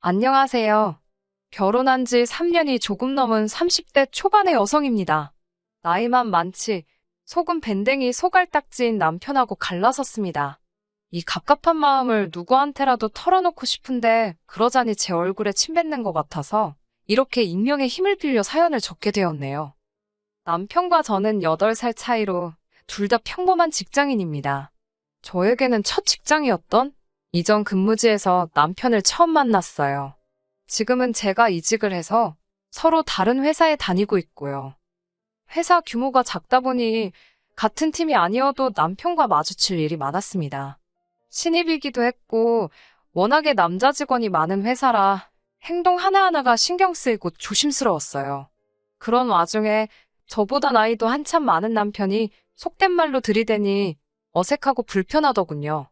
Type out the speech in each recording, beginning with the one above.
안녕하세요. 결혼한 지 3년이 조금 넘은 30대 초반의 여성입니다. 나이만 많지 속은 밴댕이 소갈딱지인 남편하고 갈라섰습니다. 이 갑갑한 마음을 누구한테라도 털어놓고 싶은데 그러자니 제 얼굴에 침 뱉는 것 같아서 이렇게 익명의 힘을 빌려 사연을 적게 되었네요. 남편과 저는 8살 차이로 둘 다 평범한 직장인입니다. 저에게는 첫 직장이었던 이전 근무지에서 남편을 처음 만났어요. 지금은 제가 이직을 해서 서로 다른 회사에 다니고 있고요. 회사 규모가 작다 보니 같은 팀이 아니어도 남편과 마주칠 일이 많았습니다. 신입이기도 했고 워낙에 남자 직원이 많은 회사라 행동 하나하나가 신경 쓰이고 조심스러웠어요. 그런 와중에 저보다 나이도 한참 많은 남편이 속된 말로 들이대니 어색하고 불편하더군요.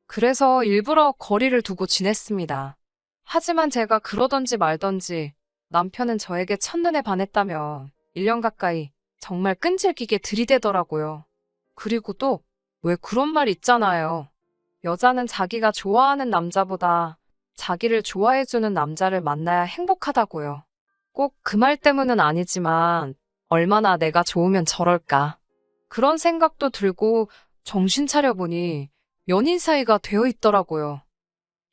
그래서 일부러 거리를 두고 지냈습니다. 하지만 제가 그러던지 말던지 남편은 저에게 첫눈에 반했다며 1년 가까이 정말 끈질기게 들이대더라고요. 그리고 또 왜 그런 말 있잖아요. 여자는 자기가 좋아하는 남자보다 자기를 좋아해주는 남자를 만나야 행복하다고요. 꼭 그 말 때문은 아니지만 얼마나 내가 좋으면 저럴까. 그런 생각도 들고 정신 차려보니 연인 사이가 되어 있더라고요.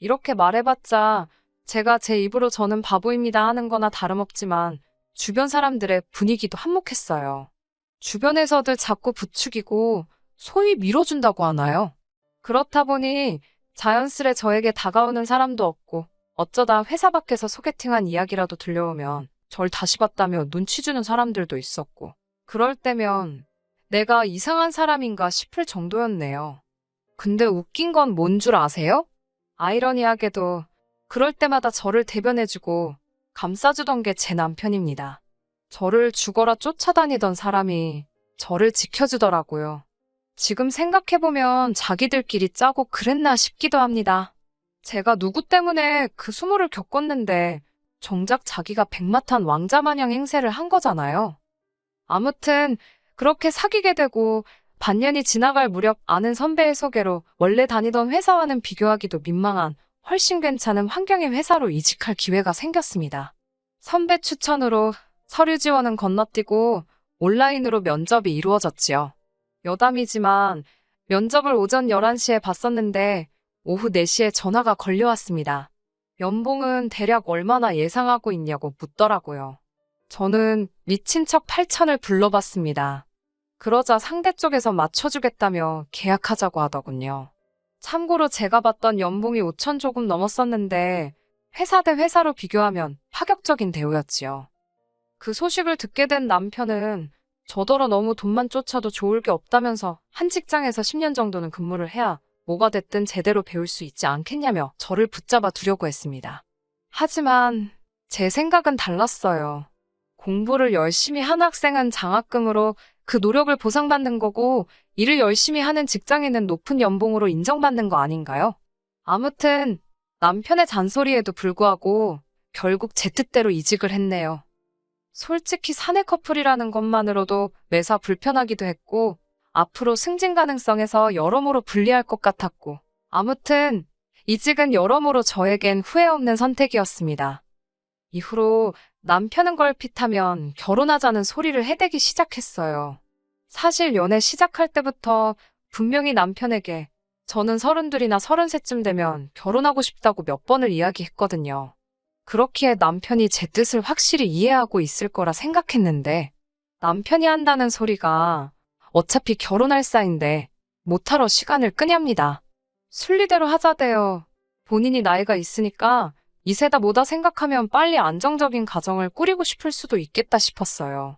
이렇게 말해봤자 제가 제 입으로 저는 바보입니다 하는 거나 다름없지만 주변 사람들의 분위기도 한몫했어요. 주변에서들 자꾸 부추기고 소위 밀어준다고 하나요? 그렇다 보니 자연스레 저에게 다가오는 사람도 없고 어쩌다 회사 밖에서 소개팅한 이야기라도 들려오면 절 다시 봤다며 눈치 주는 사람들도 있었고 그럴 때면 내가 이상한 사람인가 싶을 정도였네요. 근데 웃긴 건 뭔 줄 아세요? 아이러니하게도 그럴 때마다 저를 대변해주고 감싸주던 게 제 남편입니다. 저를 죽어라 쫓아다니던 사람이 저를 지켜주더라고요. 지금 생각해보면 자기들끼리 짜고 그랬나 싶기도 합니다. 제가 누구 때문에 그 수모를 겪었는데 정작 자기가 백마탄 왕자 마냥 행세를 한 거잖아요. 아무튼 그렇게 사귀게 되고 반년이 지나갈 무렵 아는 선배의 소개로 원래 다니던 회사와는 비교하기도 민망한 훨씬 괜찮은 환경의 회사로 이직할 기회가 생겼습니다. 선배 추천으로 서류 지원은 건너뛰고 온라인으로 면접이 이루어졌지요. 여담이지만 면접을 오전 11시에 봤었는데 오후 4시에 전화가 걸려왔습니다. 연봉은 대략 얼마나 예상하고 있냐고 묻더라고요. 저는 미친 척 8천을 불러봤습니다. 그러자 상대 쪽에서 맞춰주겠다며 계약하자고 하더군요. 참고로 제가 받던 연봉이 5천 조금 넘었었는데 회사 대 회사로 비교하면 파격적인 대우였지요. 그 소식을 듣게 된 남편은 저더러 너무 돈만 쫓아도 좋을 게 없다면서 한 직장에서 10년 정도는 근무를 해야 뭐가 됐든 제대로 배울 수 있지 않겠냐며 저를 붙잡아 두려고 했습니다. 하지만 제 생각은 달랐어요. 공부를 열심히 한 학생은 장학금으로 그 노력을 보상받는 거고 일을 열심히 하는 직장인은 높은 연봉으로 인정받는 거 아닌가요? 아무튼 남편의 잔소리에도 불구하고 결국 제 뜻대로 이직을 했네요. 솔직히 사내 커플이라는 것만으로도 매사 불편하기도 했고 앞으로 승진 가능성에서 여러모로 불리할 것 같았고 아무튼 이직은 여러모로 저에겐 후회 없는 선택이었습니다. 이후로 남편은 걸핏하면 결혼하자는 소리를 해대기 시작했어요. 사실 연애 시작할 때부터 분명히 남편에게 저는 32이나 33쯤 되면 결혼하고 싶다고 몇 번을 이야기했거든요. 그렇기에 남편이 제 뜻을 확실히 이해하고 있을 거라 생각했는데 남편이 한다는 소리가 어차피 결혼할 사이인데 못하러 시간을 끄냐입니다. 순리대로 하자대요. 본인이 나이가 있으니까 이세다 뭐다 생각하면 빨리 안정적인 가정을 꾸리고 싶을 수도 있겠다 싶었어요.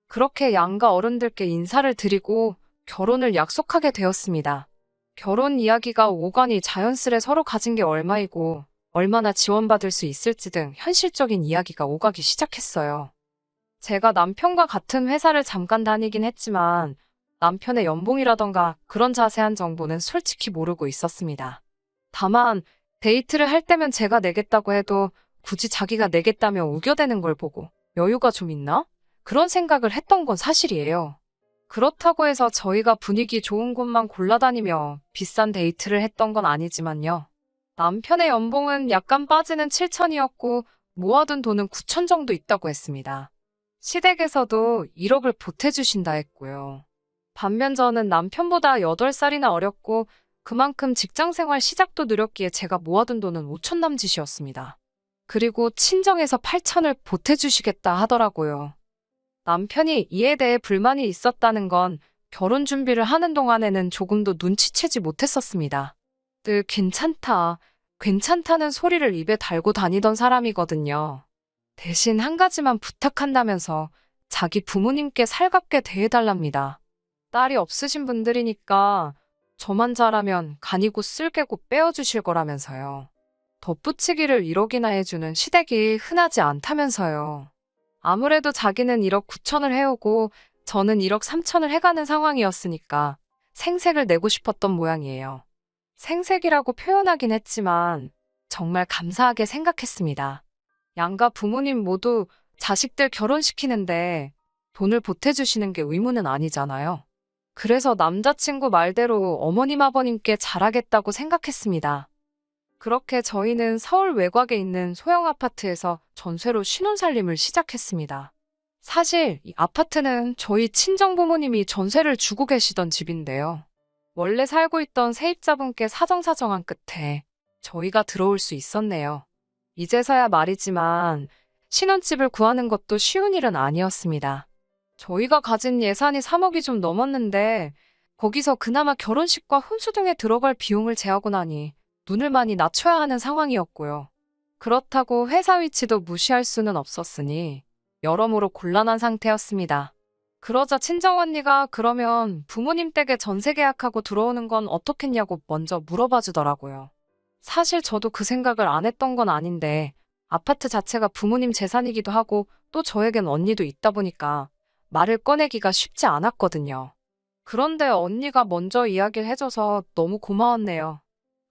그렇게 양가 어른들께 인사를 드리고 결혼을 약속하게 되었습니다. 결혼 이야기가 오가니 자연스레 서로 가진 게 얼마이고 얼마나 지원받을 수 있을지 등 현실적인 이야기가 오가기 시작했어요. 제가 남편과 같은 회사를 잠깐 다니긴 했지만 남편의 연봉이라던가 그런 자세한 정보는 솔직히 모르고 있었습니다. 다만 데이트를 할 때면 제가 내겠다고 해도 굳이 자기가 내겠다며 우겨대는 걸 보고 여유가 좀 있나? 그런 생각을 했던 건 사실이에요. 그렇다고 해서 저희가 분위기 좋은 곳만 골라다니며 비싼 데이트를 했던 건 아니지만요. 남편의 연봉은 약간 빠지는 7천이었고 모아둔 돈은 9천 정도 있다고 했습니다. 시댁에서도 1억을 보태주신다 했고요. 반면 저는 남편보다 8살이나 어렸고 그만큼 직장생활 시작도 느렸기에 제가 모아둔 돈은 5천 남짓이었습니다. 그리고 친정에서 8천을 보태주시겠다 하더라고요. 남편이 이에 대해 불만이 있었다는 건 결혼 준비를 하는 동안에는 조금도 눈치채지 못했었습니다. 늘 괜찮다, 괜찮다는 소리를 입에 달고 다니던 사람이거든요. 대신 한 가지만 부탁한다면서 자기 부모님께 살갑게 대해달랍니다. 딸이 없으신 분들이니까 저만 잘하면 간이고 쓸개고 빼어주실 거라면서요. 덧붙이기를 1억이나 해주는 시댁이 흔하지 않다면서요. 아무래도 자기는 1억 9천을 해오고 저는 1억 3천을 해가는 상황이었으니까 생색을 내고 싶었던 모양이에요. 생색이라고 표현하긴 했지만 정말 감사하게 생각했습니다. 양가 부모님 모두 자식들 결혼시키는데 돈을 보태주시는 게 의무는 아니잖아요. 그래서 남자친구 말대로 어머님 아버님께 잘하겠다고 생각했습니다. 그렇게 저희는 서울 외곽에 있는 소형 아파트에서 전세로 신혼살림을 시작했습니다. 사실 이 아파트는 저희 친정부모님이 전세를 주고 계시던 집인데요. 원래 살고 있던 세입자분께 사정사정한 끝에 저희가 들어올 수 있었네요. 이제서야 말이지만 신혼집을 구하는 것도 쉬운 일은 아니었습니다. 저희가 가진 예산이 3억이 좀 넘었는데 거기서 그나마 결혼식과 혼수 등에 들어갈 비용을 제하고 나니 눈을 많이 낮춰야 하는 상황이었고요. 그렇다고 회사 위치도 무시할 수는 없었으니 여러모로 곤란한 상태였습니다. 그러자 친정언니가 그러면 부모님 댁에 전세 계약하고 들어오는 건 어떻겠냐고 먼저 물어봐 주더라고요. 사실 저도 그 생각을 안 했던 건 아닌데 아파트 자체가 부모님 재산이기도 하고 또 저에겐 언니도 있다 보니까 말을 꺼내기가 쉽지 않았거든요. 그런데 언니가 먼저 이야기를 해줘서 너무 고마웠네요.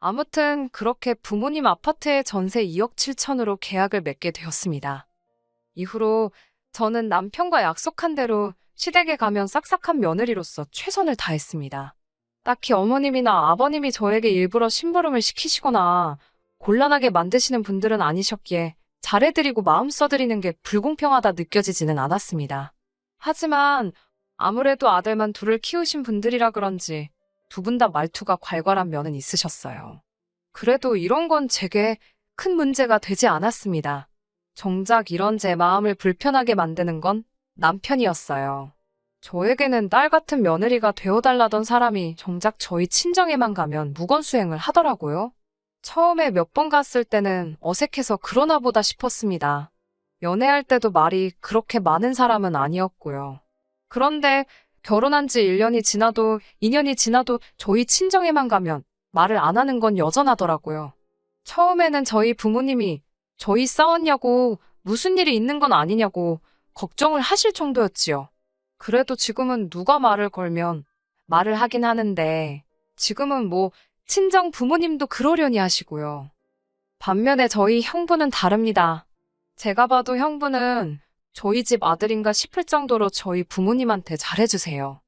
아무튼 그렇게 부모님 아파트에 전세 2억 7천으로 계약을 맺게 되었습니다. 이후로 저는 남편과 약속한 대로 시댁에 가면 싹싹한 며느리로서 최선을 다했습니다. 딱히 어머님이나 아버님이 저에게 일부러 심부름을 시키시거나 곤란하게 만드시는 분들은 아니셨기에 잘해드리고 마음 써드리는 게 불공평하다 느껴지지는 않았습니다. 하지만 아무래도 아들만 둘을 키우신 분들이라 그런지 두 분 다 말투가 괄괄한 면은 있으셨어요. 그래도 이런 건 제게 큰 문제가 되지 않았습니다. 정작 이런 제 마음을 불편하게 만드는 건 남편이었어요. 저에게는 딸 같은 며느리가 되어달라던 사람이 정작 저희 친정에만 가면 무건수행을 하더라고요. 처음에 몇 번 갔을 때는 어색해서 그러나 보다 싶었습니다. 연애할 때도 말이 그렇게 많은 사람은 아니었고요. 그런데 결혼한 지 1년이 지나도 2년이 지나도 저희 친정에만 가면 말을 안 하는 건 여전하더라고요. 처음에는 저희 부모님이 저희 싸웠냐고 무슨 일이 있는 건 아니냐고 걱정을 하실 정도였지요. 그래도 지금은 누가 말을 걸면 말을 하긴 하는데 지금은 뭐 친정 부모님도 그러려니 하시고요. 반면에 저희 형부는 다릅니다. 제가 봐도 형부는 저희 집 아들인가 싶을 정도로 저희 부모님한테 잘해주세요.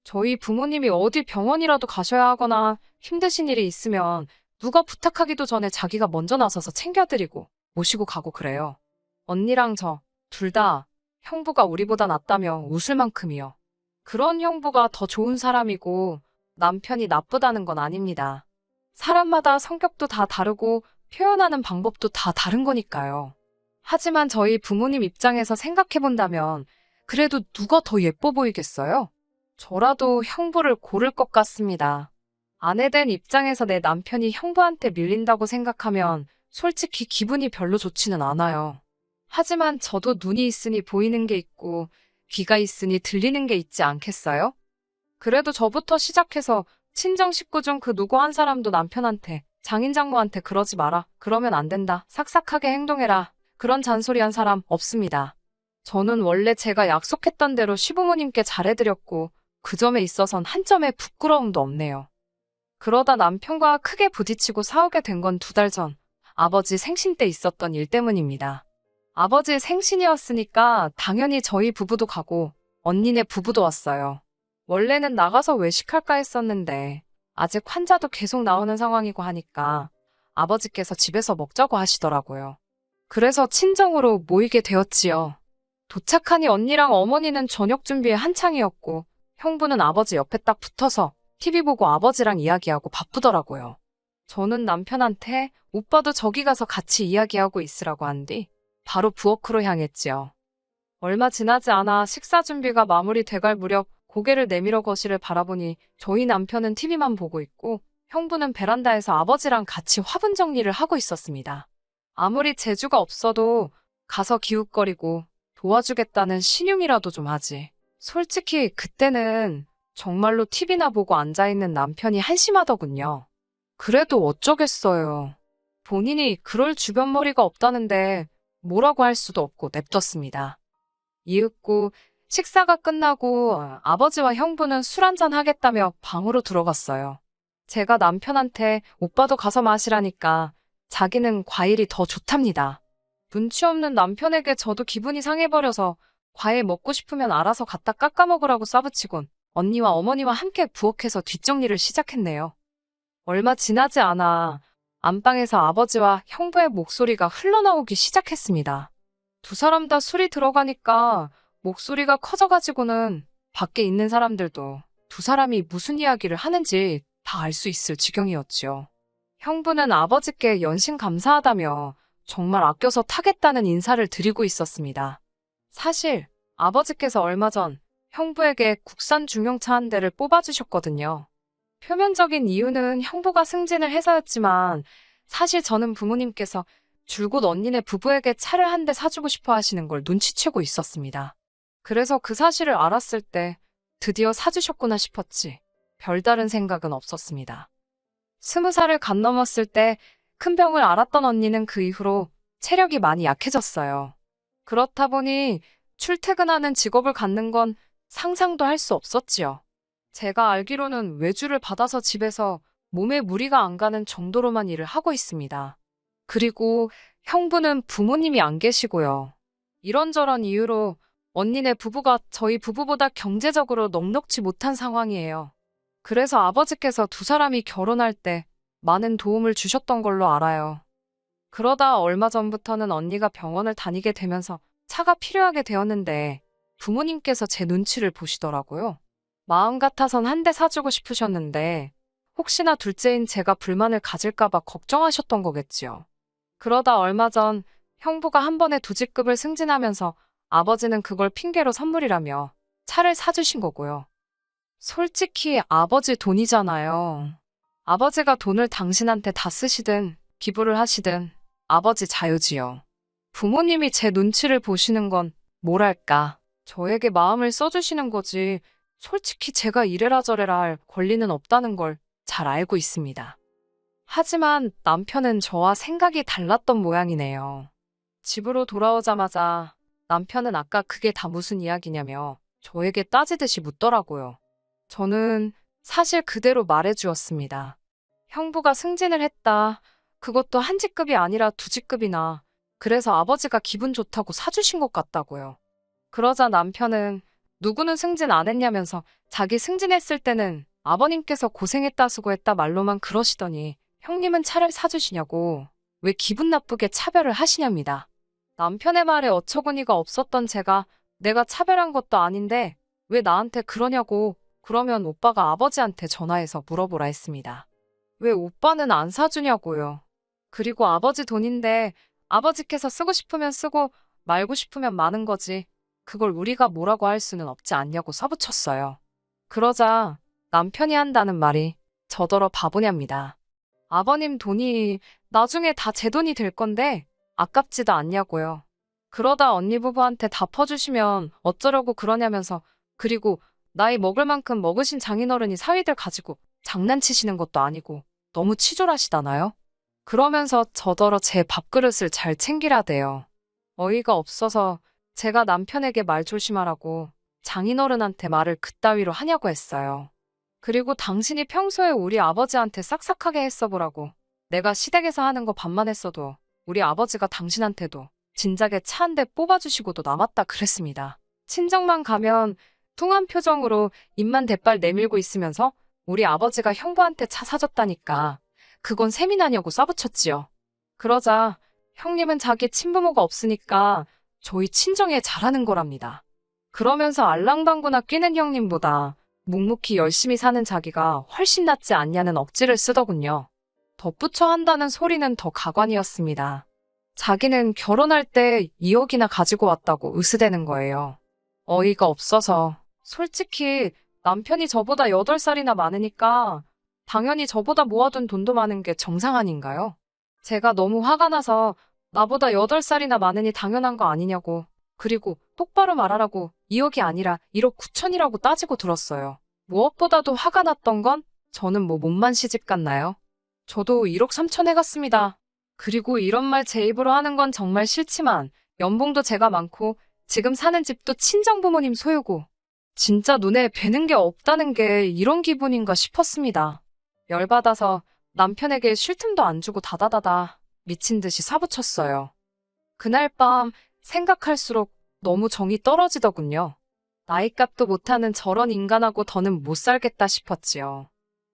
저희 부모님이 어디 병원이라도 가셔야 하거나 힘드신 일이 있으면 누가 부탁하기도 전에 자기가 먼저 나서서 챙겨드리고 모시고 가고 그래요. 언니랑 저 둘 다 형부가 우리보다 낫다며 웃을 만큼이요. 그런 형부가 더 좋은 사람이고 남편이 나쁘다는 건 아닙니다. 사람마다 성격도 다 다르고 표현하는 방법도 다 다른 거니까요. 하지만 저희 부모님 입장에서 생각해본다면 그래도 누가 더 예뻐 보이겠어요? 저라도 형부를 고를 것 같습니다. 아내 된 입장에서 내 남편이 형부한테 밀린다고 생각하면 솔직히 기분이 별로 좋지는 않아요. 하지만 저도 눈이 있으니 보이는 게 있고 귀가 있으니 들리는 게 있지 않겠어요? 그래도 저부터 시작해서 친정 식구 중 그 누구 한 사람도 남편한테 장인 장모한테 그러지 마라. 그러면 안 된다. 삭삭하게 행동해라. 그런 잔소리 한 사람 없습니다. 저는 원래 제가 약속했던 대로 시부모님께 잘해드렸고 그 점에 있어선 한 점의 부끄러움도 없네요. 그러다 남편과 크게 부딪히고 싸우게 된 건 2달 전 아버지 생신 때 있었던 일 때문입니다. 아버지 생신이었으니까 당연히 저희 부부도 가고 언니네 부부도 왔어요. 원래는 나가서 외식할까 했었는데 아직 환자도 계속 나오는 상황이고 하니까 아버지께서 집에서 먹자고 하시더라고요. 그래서 친정으로 모이게 되었지요. 도착하니 언니랑 어머니는 저녁 준비에 한창이었고 형부는 아버지 옆에 딱 붙어서 TV 보고 아버지랑 이야기하고 바쁘더라고요. 저는 남편한테 오빠도 저기 가서 같이 이야기하고 있으라고 한 뒤 바로 부엌으로 향했지요. 얼마 지나지 않아 식사 준비가 마무리돼갈 무렵 고개를 내밀어 거실을 바라보니 저희 남편은 TV만 보고 있고 형부는 베란다에서 아버지랑 같이 화분 정리를 하고 있었습니다. 아무리 재주가 없어도 가서 기웃거리고 도와주겠다는 신용이라도 좀 하지. 솔직히 그때는 정말로 TV나 보고 앉아있는 남편이 한심하더군요. 그래도 어쩌겠어요. 본인이 그럴 주변머리가 없다는데 뭐라고 할 수도 없고 냅뒀습니다. 이윽고 식사가 끝나고 아버지와 형부는 술 한잔 하겠다며 방으로 들어갔어요. 제가 남편한테 오빠도 가서 마시라니까 자기는 과일이 더 좋답니다. 눈치 없는 남편에게 저도 기분이 상해버려서 과일 먹고 싶으면 알아서 갖다 깎아 먹으라고 싸붙이곤 언니와 어머니와 함께 부엌에서 뒷정리를 시작했네요. 얼마 지나지 않아 안방에서 아버지와 형부의 목소리가 흘러나오기 시작했습니다. 두 사람 다 술이 들어가니까 목소리가 커져가지고는 밖에 있는 사람들도 두 사람이 무슨 이야기를 하는지 다 알 수 있을 지경이었지요. 형부는 아버지께 연신 감사하다며 정말 아껴서 타겠다는 인사를 드리고 있었습니다. 사실 아버지께서 얼마 전 형부에게 국산 중형차 한 대를 뽑아주셨거든요. 표면적인 이유는 형부가 승진을 해서였지만 사실 저는 부모님께서 줄곧 언니네 부부에게 차를 한 대 사주고 싶어 하시는 걸 눈치채고 있었습니다. 그래서 그 사실을 알았을 때 드디어 사주셨구나 싶었지 별다른 생각은 없었습니다. 20살을 갓 넘었을 때 큰 병을 앓았던 언니는 그 이후로 체력이 많이 약해졌어요. 그렇다 보니 출퇴근하는 직업을 갖는 건 상상도 할 수 없었지요. 제가 알기로는 외주를 받아서 집에서 몸에 무리가 안 가는 정도로만 일을 하고 있습니다. 그리고 형부는 부모님이 안 계시고요. 이런저런 이유로 언니네 부부가 저희 부부보다 경제적으로 넉넉지 못한 상황이에요. 그래서 아버지께서 두 사람이 결혼할 때 많은 도움을 주셨던 걸로 알아요. 그러다 얼마 전부터는 언니가 병원을 다니게 되면서 차가 필요하게 되었는데 부모님께서 제 눈치를 보시더라고요. 마음 같아선 한 대 사주고 싶으셨는데 혹시나 둘째인 제가 불만을 가질까봐 걱정하셨던 거겠지요. 그러다 얼마 전 형부가 한 번에 두 직급을 승진하면서 아버지는 그걸 핑계로 선물이라며 차를 사주신 거고요. 솔직히 아버지 돈이잖아요. 아버지가 돈을 당신한테 다 쓰시든 기부를 하시든 아버지 자유지요. 부모님이 제 눈치를 보시는 건 뭐랄까 저에게 마음을 써주시는 거지 솔직히 제가 이래라 저래라 할 권리는 없다는 걸 잘 알고 있습니다. 하지만 남편은 저와 생각이 달랐던 모양이네요. 집으로 돌아오자마자 남편은 아까 그게 다 무슨 이야기냐며 저에게 따지듯이 묻더라고요. 저는 사실 그대로 말해주었습니다. 형부가 승진을 했다. 그것도 한 직급이 아니라 두 직급이나. 그래서 아버지가 기분 좋다고 사주신 것 같다고요. 그러자 남편은 누구는 승진 안 했냐면서 자기 승진했을 때는 아버님께서 고생했다 수고했다 말로만 그러시더니 형님은 차를 사주시냐고 왜 기분 나쁘게 차별을 하시냐입니다. 남편의 말에 어처구니가 없었던 제가 내가 차별한 것도 아닌데 왜 나한테 그러냐고 그러면 오빠가 아버지한테 전화해서 물어보라 했습니다. 왜 오빠는 안 사주냐고요. 그리고 아버지 돈인데 아버지께서 쓰고 싶으면 쓰고 말고 싶으면 마는 거지. 그걸 우리가 뭐라고 할 수는 없지 않냐고 써붙였어요. 그러자 남편이 한다는 말이 저더러 바보냐입니다. 아버님 돈이 나중에 다 제 돈이 될 건데 아깝지도 않냐고요. 그러다 언니 부부한테 다 퍼주시면 어쩌려고 그러냐면서 그리고 나이 먹을 만큼 먹으신 장인어른이 사위들 가지고 장난치시는 것도 아니고 너무 치졸하시다나요? 그러면서 저더러 제 밥그릇을 잘 챙기라대요. 어이가 없어서 제가 남편에게 말 조심하라고 장인어른한테 말을 그따위로 하냐고 했어요. 그리고 당신이 평소에 우리 아버지한테 싹싹하게 했어보라고. 내가 시댁에서 하는 거 반만 했어도 우리 아버지가 당신한테도 진작에 차 한 대 뽑아주시고도 남았다 그랬습니다. 친정만 가면 뚱한 표정으로 입만 대빨 내밀고 있으면서 우리 아버지가 형부한테 차 사줬다니까 그건 세미나냐고 싸붙였지요. 그러자 형님은 자기 친부모가 없으니까 저희 친정에 잘하는 거랍니다. 그러면서 알랑방구나 끼는 형님보다 묵묵히 열심히 사는 자기가 훨씬 낫지 않냐는 억지를 쓰더군요. 덧붙여 한다는 소리는 더 가관이었습니다. 자기는 결혼할 때 2억이나 가지고 왔다고 으스대는 거예요. 어이가 없어서. 솔직히 남편이 저보다 8살이나 많으니까 당연히 저보다 모아둔 돈도 많은 게 정상 아닌가요? 제가 너무 화가 나서 나보다 8살이나 많으니 당연한 거 아니냐고. 그리고 똑바로 말하라고 2억이 아니라 1억 9천이라고 따지고 들었어요. 무엇보다도 화가 났던 건 저는 뭐 몸만 시집 갔나요? 저도 1억 3천 해갔습니다. 그리고 이런 말 제 입으로 하는 건 정말 싫지만 연봉도 제가 많고 지금 사는 집도 친정부모님 소유고 진짜 눈에 뵈는 게 없다는 게 이런 기분인가 싶었습니다. 열받아서 남편에게 쉴 틈도 안 주고 다다다다 미친 듯이 사부쳤어요. 그날 밤 생각할수록 너무 정이 떨어지더군요. 나이값도 못하는 저런 인간하고 더는 못 살겠다 싶었지요.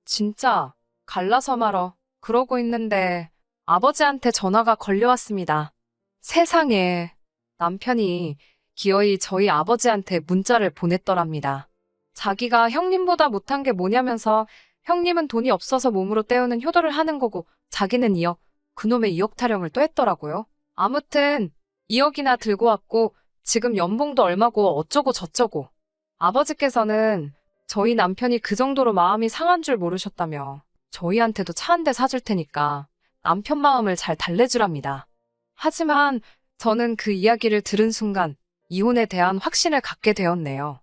진짜 갈라서 말어 그러고 있는데 아버지한테 전화가 걸려왔습니다. 세상에 남편이 기어이 저희 아버지한테 문자를 보냈더랍니다. 자기가 형님보다 못한 게 뭐냐면서 형님은 돈이 없어서 몸으로 때우는 효도를 하는 거고 자기는 2억, 그놈의 2억 타령을 또 했더라고요. 아무튼 2억이나 들고 왔고 지금 연봉도 얼마고 어쩌고 저쩌고. 아버지께서는 저희 남편이 그 정도로 마음이 상한 줄 모르셨다며 저희한테도 차 한 대 사줄 테니까 남편 마음을 잘 달래주랍니다. 하지만 저는 그 이야기를 들은 순간 이혼에 대한 확신을 갖게 되었네요.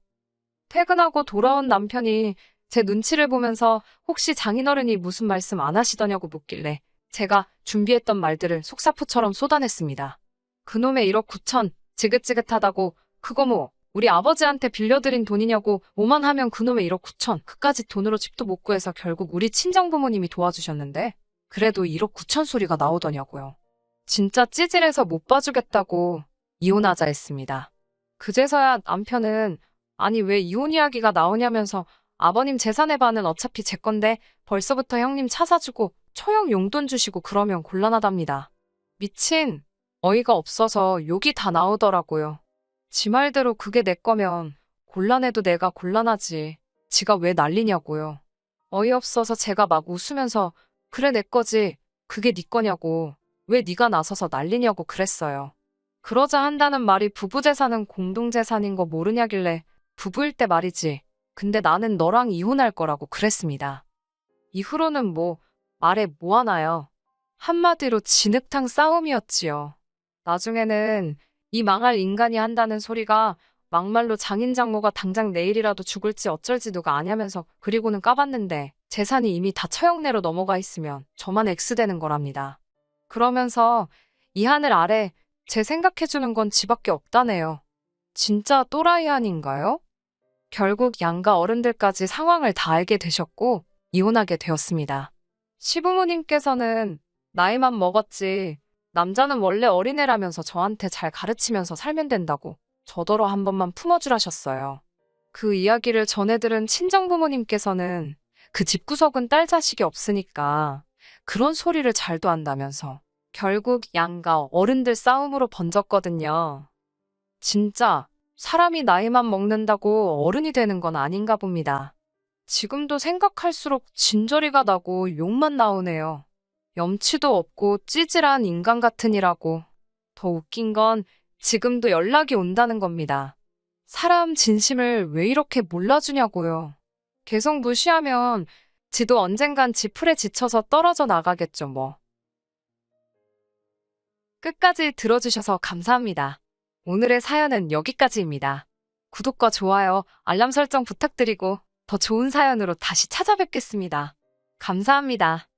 퇴근하고 돌아온 남편이 제 눈치를 보면서 혹시 장인어른이 무슨 말씀 안 하시더냐고 묻길래 제가 준비했던 말들을 속사포처럼 쏟아냈습니다. 그놈의 1억 9천 지긋지긋하다고 그거 뭐 우리 아버지한테 빌려드린 돈이냐고 뭐만 하면 그놈의 1억 9천 그까짓 돈으로 집도 못 구해서 결국 우리 친정부모님이 도와주셨는데 그래도 1억 9천 소리가 나오더냐고요. 진짜 찌질해서 못 봐주겠다고 이혼하자 했습니다. 그제서야 남편은 아니 왜 이혼 이야기가 나오냐면서 아버님 재산의 반은 어차피 제 건데 벌써부터 형님 차 사주고 처형 용돈 주시고 그러면 곤란하답니다. 미친 어이가 없어서 욕이 다 나오더라고요. 지 말대로 그게 내 거면 곤란해도 내가 곤란하지. 지가 왜 난리냐고요. 어이없어서 제가 막 웃으면서 그래 내 거지. 그게 네 거냐고. 왜 네가 나서서 난리냐고 그랬어요. 그러자 한다는 말이 부부재산은 공동재산인 거 모르냐길래 부부일 때 말이지. 근데 나는 너랑 이혼할 거라고 그랬습니다. 이후로는 뭐 말해 뭐하나요. 한마디로 진흙탕 싸움이었지요. 나중에는 이 망할 인간이 한다는 소리가 막말로 장인 장모가 당장 내일이라도 죽을지 어쩔지 누가 아냐면서 그리고는 까봤는데 재산이 이미 다 처형내로 넘어가 있으면 저만 X되는 거랍니다. 그러면서 이 하늘 아래 제 생각해주는 건 지밖에 없다네요. 진짜 또라이 아닌가요? 결국 양가 어른들까지 상황을 다 알게 되셨고 이혼하게 되었습니다. 시부모님께서는 나이만 먹었지 남자는 원래 어린애라면서 저한테 잘 가르치면서 살면 된다고 저더러 한 번만 품어주라셨어요. 그 이야기를 전해들은 친정부모님께서는 그 집구석은 딸 자식이 없으니까 그런 소리를 잘도 한다면서 결국 양가 어른들 싸움으로 번졌거든요. 진짜 사람이 나이만 먹는다고 어른이 되는 건 아닌가 봅니다. 지금도 생각할수록 진저리가 나고 욕만 나오네요. 염치도 없고 찌질한 인간 같으니라고. 더 웃긴 건 지금도 연락이 온다는 겁니다. 사람 진심을 왜 이렇게 몰라주냐고요. 계속 무시하면 지도 언젠간 지풀에 지쳐서 떨어져 나가겠죠 뭐. 끝까지 들어주셔서 감사합니다. 오늘의 사연은 여기까지입니다. 구독과 좋아요, 알람 설정 부탁드리고 더 좋은 사연으로 다시 찾아뵙겠습니다. 감사합니다.